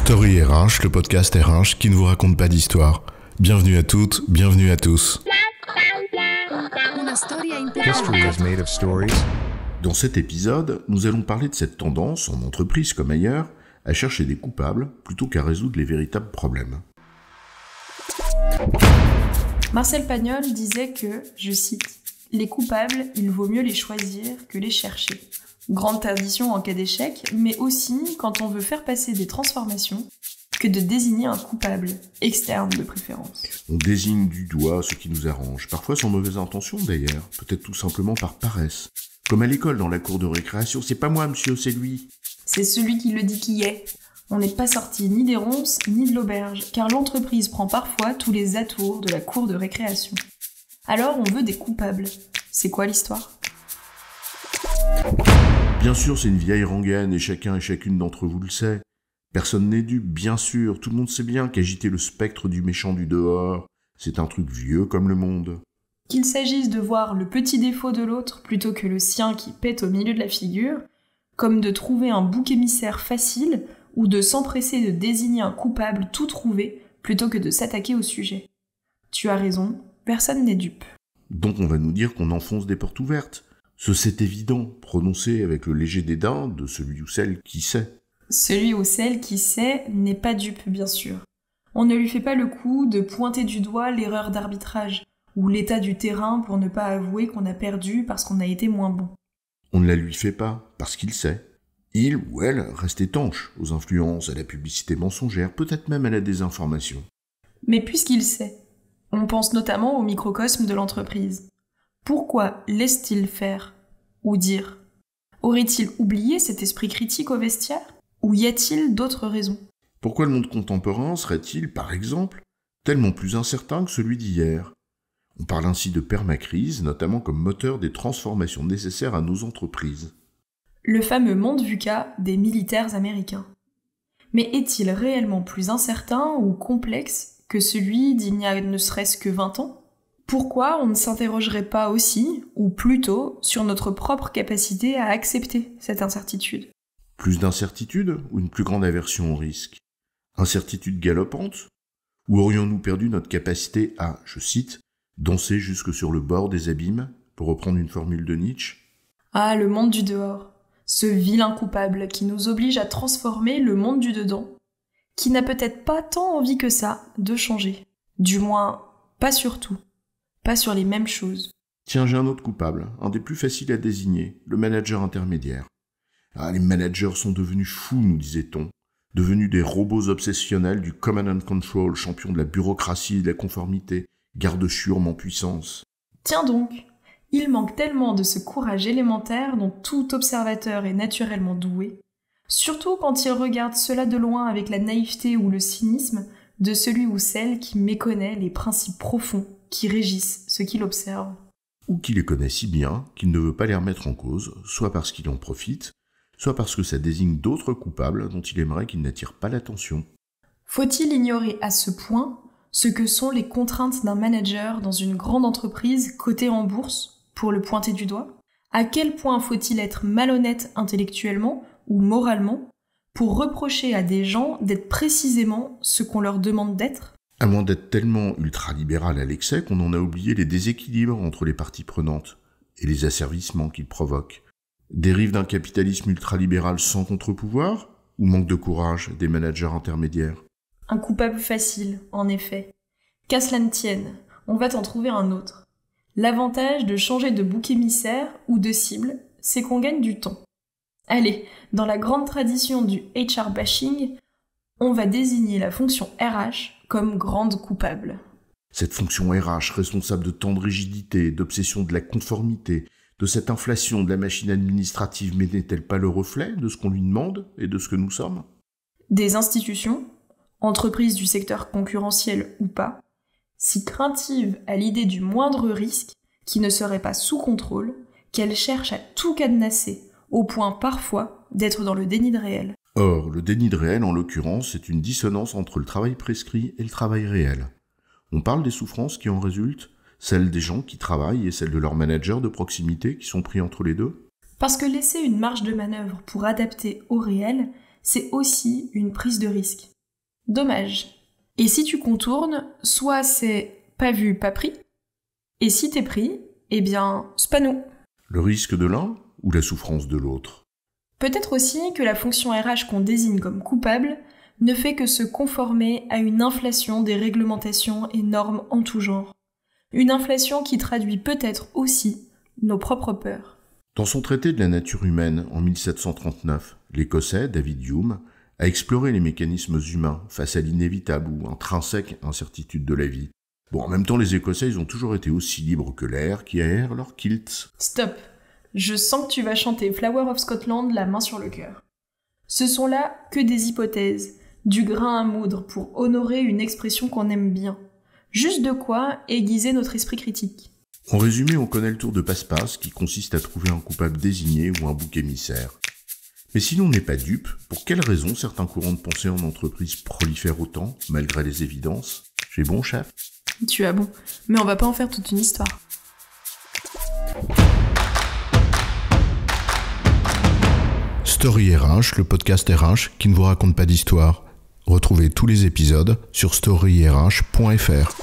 Story RH, le podcast RH qui ne vous raconte pas d'histoire. Bienvenue à toutes, bienvenue à tous. History is made of stories. Dans cet épisode, nous allons parler de cette tendance, en entreprise comme ailleurs, à chercher des coupables plutôt qu'à résoudre les véritables problèmes. Marcel Pagnol disait que, je cite, « Les coupables, il vaut mieux les choisir que les chercher ». Grande tradition en cas d'échec, mais aussi quand on veut faire passer des transformations, que de désigner un coupable, externe de préférence. On désigne du doigt ce qui nous arrange, parfois sans mauvaise intention d'ailleurs, peut-être tout simplement par paresse. Comme à l'école dans la cour de récréation, c'est pas moi monsieur, c'est lui. C'est celui qui le dit qui est. On n'est pas sorti ni des ronces ni de l'auberge, car l'entreprise prend parfois tous les atours de la cour de récréation. Alors on veut des coupables. C'est quoi l'histoire ? Bien sûr, c'est une vieille rengaine et chacun et chacune d'entre vous le sait. Personne n'est dupe, bien sûr, tout le monde sait bien qu'agiter le spectre du méchant du dehors, c'est un truc vieux comme le monde. Qu'il s'agisse de voir le petit défaut de l'autre plutôt que le sien qui pète au milieu de la figure, comme de trouver un bouc émissaire facile ou de s'empresser de désigner un coupable tout trouvé plutôt que de s'attaquer au sujet. Tu as raison, personne n'est dupe. Donc on va nous dire qu'on enfonce des portes ouvertes. Ce c'est évident, prononcé avec le léger dédain de celui ou celle qui sait. Celui ou celle qui sait n'est pas dupe, bien sûr. On ne lui fait pas le coup de pointer du doigt l'erreur d'arbitrage ou l'état du terrain pour ne pas avouer qu'on a perdu parce qu'on a été moins bon. On ne la lui fait pas, parce qu'il sait. Il ou elle reste étanche aux influences, à la publicité mensongère, peut-être même à la désinformation. Mais puisqu'il sait, on pense notamment au microcosme de l'entreprise. Pourquoi laisse-t-il faire ou dire ? Aurait-il oublié cet esprit critique au vestiaire ? Ou y a-t-il d'autres raisons ? Pourquoi le monde contemporain serait-il, par exemple, tellement plus incertain que celui d'hier ? On parle ainsi de permacrise, notamment comme moteur des transformations nécessaires à nos entreprises. Le fameux monde VUCA des militaires américains. Mais est-il réellement plus incertain ou complexe que celui d'il n'y a ne serait-ce que 20 ans ? Pourquoi on ne s'interrogerait pas aussi, ou plutôt, sur notre propre capacité à accepter cette incertitude ? Plus d'incertitude ou une plus grande aversion au risque ? Incertitude galopante ? Ou aurions-nous perdu notre capacité à, je cite, danser jusque sur le bord des abîmes, pour reprendre une formule de Nietzsche ? Ah, le monde du dehors, ce vilain coupable qui nous oblige à transformer le monde du dedans, qui n'a peut-être pas tant envie que ça de changer. Du moins, pas sur tout, pas sur les mêmes choses. Tiens, j'ai un autre coupable, un des plus faciles à désigner, le manager intermédiaire. Ah, les managers sont devenus fous, nous disait-on, devenus des robots obsessionnels du command and control, champions de la bureaucratie et de la conformité, garde-chiourme en puissance. Tiens donc, il manque tellement de ce courage élémentaire dont tout observateur est naturellement doué, surtout quand il regarde cela de loin avec la naïveté ou le cynisme de celui ou celle qui méconnaît les principes profonds qui régissent ce qu'il observe. Ou qui les connaît si bien qu'il ne veut pas les remettre en cause, soit parce qu'il en profite, soit parce que ça désigne d'autres coupables dont il aimerait qu'ils n'attirent pas l'attention. Faut-il ignorer à ce point ce que sont les contraintes d'un manager dans une grande entreprise cotée en bourse pour le pointer du doigt ? À quel point faut-il être malhonnête intellectuellement ou moralement pour reprocher à des gens d'être précisément ce qu'on leur demande d'être ? À moins d'être tellement ultralibéral à l'excès qu'on en a oublié les déséquilibres entre les parties prenantes et les asservissements qu'ils provoquent. Dérive d'un capitalisme ultralibéral sans contre-pouvoir ou manque de courage des managers intermédiaires ? Un coupable facile, en effet. Qu'à cela ne tienne, on va t'en trouver un autre. L'avantage de changer de bouc émissaire ou de cible, c'est qu'on gagne du temps. Allez, dans la grande tradition du HR bashing, on va désigner la fonction RH comme grande coupable. Cette fonction RH, responsable de tant de rigidité, d'obsession de la conformité, de cette inflation de la machine administrative, mais n'est-elle pas le reflet de ce qu'on lui demande et de ce que nous sommes ? Des institutions, entreprises du secteur concurrentiel ou pas, si craintives à l'idée du moindre risque qui ne serait pas sous contrôle, qu'elles cherchent à tout cadenasser, au point parfois d'être dans le déni de réel. Or, le déni de réel, en l'occurrence, c'est une dissonance entre le travail prescrit et le travail réel. On parle des souffrances qui en résultent, celles des gens qui travaillent et celles de leurs managers de proximité qui sont pris entre les deux. Parce que laisser une marge de manœuvre pour adapter au réel, c'est aussi une prise de risque. Dommage. Et si tu contournes, soit c'est pas vu, pas pris, et si t'es pris, eh bien, c'est pas nous. Le risque de l'un ou la souffrance de l'autre? Peut-être aussi que la fonction RH qu'on désigne comme coupable ne fait que se conformer à une inflation des réglementations et normes en tout genre. Une inflation qui traduit peut-être aussi nos propres peurs. Dans son traité de la nature humaine en 1739, l'Écossais David Hume a exploré les mécanismes humains face à l'inévitable ou intrinsèque incertitude de la vie. Bon, en même temps, les Écossais, ils ont toujours été aussi libres que l'air qui aère leurs kilts. Stop. Je sens que tu vas chanter Flower of Scotland la main sur le cœur. Ce sont là que des hypothèses, du grain à moudre pour honorer une expression qu'on aime bien. Juste de quoi aiguiser notre esprit critique. En résumé, on connaît le tour de passe-passe qui consiste à trouver un coupable désigné ou un bouc émissaire. Mais si l'on n'est pas dupe, pour quelles raisons certains courants de pensée en entreprise prolifèrent autant, malgré les évidences? J'ai bon, chef? Tu as bon, mais on va pas en faire toute une histoire. Story RH, le podcast RH qui ne vous raconte pas d'histoire. Retrouvez tous les épisodes sur storyrh.fr.